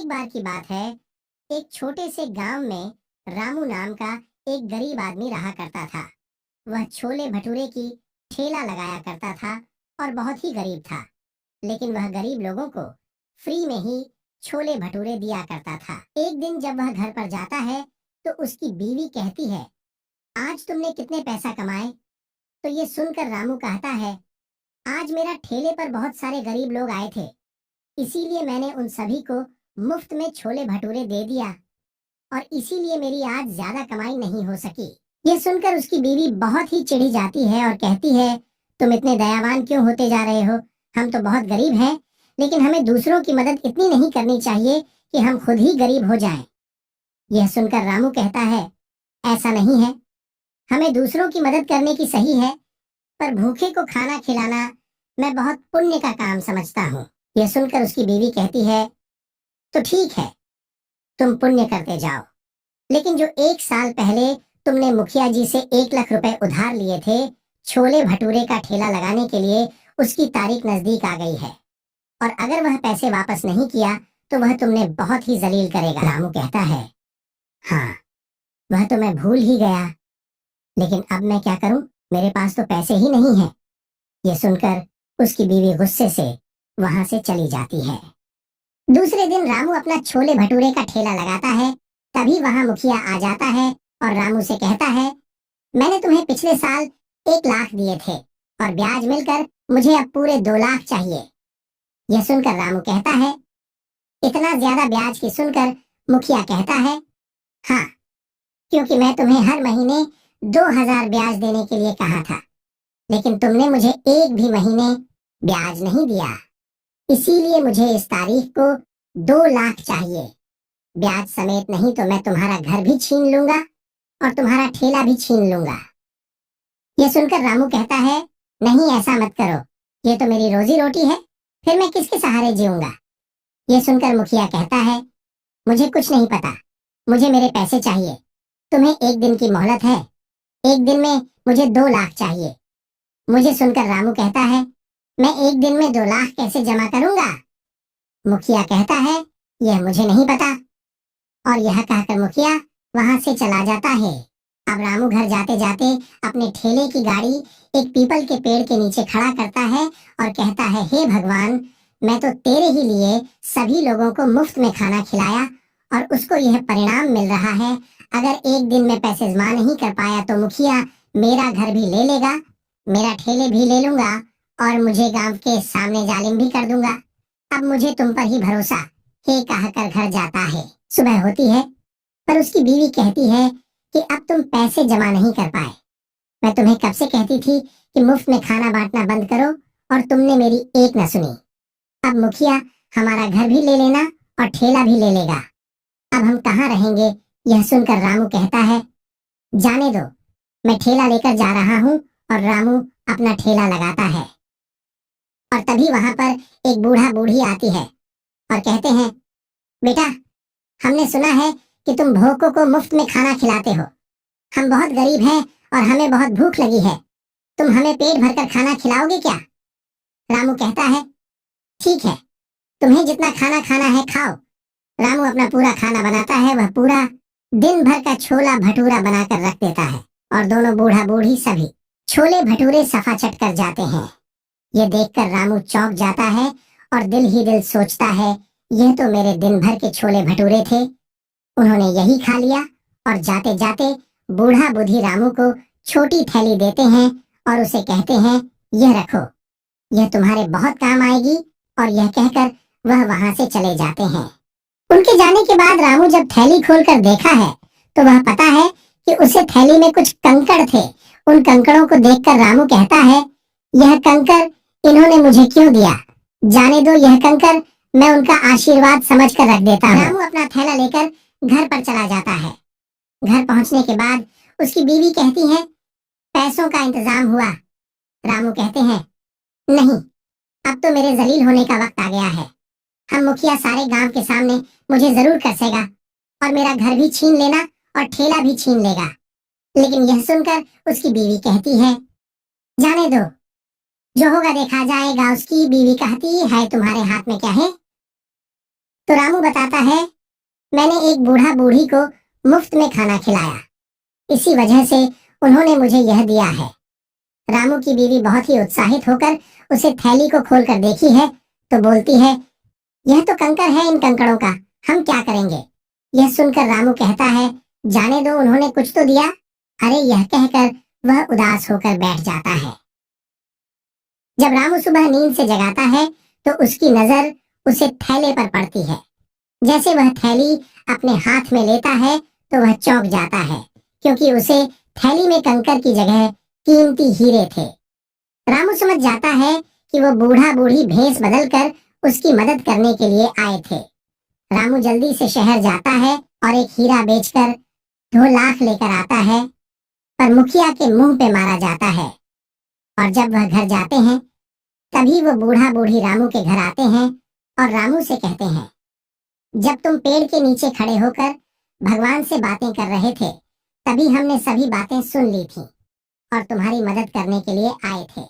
एक बार की बात है। एक छोटे से गांव में रामू नाम का एक गरीब आदमी रहा करता था। वह छोले भटूरे की ठेला लगाया करता था और बहुत ही गरीब था। लेकिन वह गरीब लोगों को फ्री में ही छोले भटूरे दिया करता था। एक दिन जब वह घर पर जाता है तो उसकी बीवी कहती है, आज तुमने कितने पैसा कमाए? तो ये सुनकर रामू कहता है, आज मेरा ठेले पर बहुत सारे गरीब लोग आए थे, इसीलिए मैंने उन सभी को मुफ्त में छोले भटूरे दे दिया और इसीलिए मेरी आज ज्यादा कमाई नहीं हो सकी। ये सुनकर उसकी बीवी बहुत ही चिढ़ी जाती है और कहती है, तुम इतने दयावान क्यों होते जा रहे हो? हम तो बहुत गरीब हैं, लेकिन हमें दूसरों की मदद इतनी नहीं करनी चाहिए कि हम खुद ही गरीब हो जाएं। यह सुनकर रामू कहता है, ऐसा नहीं है, हमें दूसरों की मदद करने की सही है, पर भूखे को खाना खिलाना मैं बहुत पुण्य का काम समझता हूँ। यह सुनकर उसकी बीवी कहती है, तो ठीक है, तुम पुण्य करते जाओ, लेकिन जो 1 साल पहले तुमने मुखिया जी से 1 लाख रुपए उधार लिए थे छोले भटूरे का ठेला लगाने के लिए, उसकी तारीख नजदीक आ गई है और अगर वह पैसे वापस नहीं किया तो वह तुमने बहुत ही जलील करेगा। रामू कहता है, हाँ, वह तो मैं भूल ही गया, लेकिन अब मैं क्या करूं? मेरे पास तो पैसे ही नहीं है। ये सुनकर उसकी बीवी गुस्से से वहां से चली जाती है। दूसरे दिन रामू अपना छोले भटूरे का ठेला लगाता है। तभी वहां मुखिया आ जाता है और रामू से कहता है, मैंने तुम्हें पिछले साल 1 लाख दिए थे और ब्याज मिलकर मुझे अब पूरे 2 लाख चाहिए। यह सुनकर रामू कहता है, इतना ज्यादा ब्याज की सुनकर मुखिया कहता है, हाँ, क्योंकि मैं तुम्हें हर महीने 2,000 ब्याज देने के लिए कहा था, लेकिन तुमने मुझे एक भी महीने ब्याज नहीं दिया, इसीलिए मुझे इस तारीख को 2 लाख चाहिए। ब्याज समेत नहीं तो मैं तुम्हारा घर भी छीन लूंगा और तुम्हारा ठेला भी छीन लूंगा। यह सुनकर रामू कहता है, नहीं, ऐसा मत करो, ये तो मेरी रोजी रोटी है, फिर मैं किसके सहारे जीऊंगा? यह सुनकर मुखिया कहता है, मुझे कुछ नहीं पता, मुझे मेरे पैसे चाहिए। तुम्हें 1 दिन की मोहलत है, 1 दिन में मुझे 2 लाख चाहिए। मुझे सुनकर रामू कहता है, मैं 1 दिन में 2 लाख कैसे जमा करूंगा? मुखिया कहता है, यह मुझे नहीं पता, और यह कहकर मुखिया वहां से चला जाता है। अब रामू घर जाते जाते अपने ठेले की गाड़ी एक पीपल के पेड़ के नीचे खड़ा करता है और कहता है, हे भगवान, मैं तो तेरे ही लिए सभी लोगों को मुफ्त में खाना खिलाया और उसको यह परिणाम मिल रहा है। अगर 1 दिन में पैसे जमा नहीं कर पाया तो मुखिया मेरा घर भी ले लेगा, मेरा ठेले भी ले लूंगा और मुझे गांव के सामने जालिम भी कर दूंगा। अब मुझे तुम पर ही भरोसा, हे कहकर घर जाता है। सुबह होती है, पर उसकी बीवी कहती है कि अब तुम पैसे जमा नहीं कर पाए। मैं तुम्हें कब से कहती थी कि मुफ्त में खाना बांटना बंद करो और तुमने मेरी एक न सुनी। अब मुखिया हमारा घर भी ले लेना और ठेला भी ले लेगा। अब हम कहाँ रहेंगे? यह सुनकर रामू कहता है, जाने दो, मैं ठेला लेकर जा रहा हूँ। और रामू अपना ठेला लगाता है और तभी वहां पर एक बूढ़ा बूढ़ी आती है और कहते हैं, बेटा, हमने सुना है कि तुम भूखों को मुफ्त में खाना खिलाते हो। हम बहुत गरीब हैं और हमें बहुत भूख लगी है, तुम हमें पेट भरकर खाना खिलाओगे क्या? रामू कहता है, ठीक है, तुम्हें जितना खाना खाना है खाओ। रामू अपना पूरा खाना बनाता है, वह पूरा दिन भर का छोला भटूरा बनाकर रख देता है और दोनों बूढ़ा बूढ़ी सभी छोले भटूरे सफा चट कर जाते हैं। ये देखकर रामू चौंक जाता है और दिल ही दिल सोचता है, यह तो मेरे दिन भर के छोले भटूरे थे, उन्होंने यही खा लिया। और जाते जाते बूढ़ा बूढ़ी रामू को छोटी थैली देते हैं और उसे कहते हैं, यह रखो, यह तुम्हारे बहुत काम आएगी। और यह कहकर वह वहां से चले जाते हैं। उनके जाने के बाद रामू जब थैली खोलकर देखा है तो वह पता है कि उसे थैली में कुछ कंकड़ थे। उन कंकड़ों को देखकर रामू कहता है, यह कंकड़ इन्होंने मुझे क्यों दिया? जाने दो, यह कंकड़ मैं उनका आशीर्वाद समझकर रख देता हूँ। रामू अपना थैला लेकर घर पर चला जाता है। घर पहुंचने के बाद उसकी बीवी कहती है, पैसों का इंतजाम हुआ? रामू कहते हैं, नहीं, अब तो मेरे जलील होने का वक्त आ गया है। हम मुखिया सारे गांव के सामने मुझे जरूर कसेगा और मेरा घर भी छीन लेना और ठेला भी छीन लेगा। लेकिन यह सुनकर उसकी बीवी कहती है, जाने दो, जो होगा देखा जाएगा। उसकी बीवी कहती है, तुम्हारे हाथ में क्या है? तो रामू बताता है, मैंने एक बूढ़ा बूढ़ी को मुफ्त में खाना खिलाया, इसी वजह से उन्होंने मुझे यह दिया है। रामू की बीवी बहुत ही उत्साहित होकर उसे थैली को खोलकर देखी है तो बोलती है, यह तो कंकर है, इन कंकड़ों का हम क्या करेंगे। यह सुनकर रामू कहता है, जाने दो, उन्होंने कुछ तो दिया। अरे, यह कहकर वह उदास होकर बैठ जाता है। जब रामू सुबह नींद से जगाता है तो उसकी नजर उसे थैले पर पड़ती है। जैसे वह थैली अपने हाथ में लेता है तो वह चौंक जाता है, क्योंकि उसे थैली में कंकर की जगह कीमती हीरे थे। रामू समझ जाता है कि वो बूढ़ा बूढ़ी भेष बदलकर उसकी मदद करने के लिए आए थे। रामू जल्दी से शहर जाता है और एक हीरा बेचकर 2 लाख लेकर आता है, पर मुखिया के मुंह पे मारा जाता है। और जब वह घर जाते हैं तभी वो बूढ़ा बूढ़ी रामू के घर आते हैं और रामू से कहते हैं, जब तुम पेड़ के नीचे खड़े होकर भगवान से बातें कर रहे थे तभी हमने सभी बातें सुन ली थी और तुम्हारी मदद करने के लिए आए थे।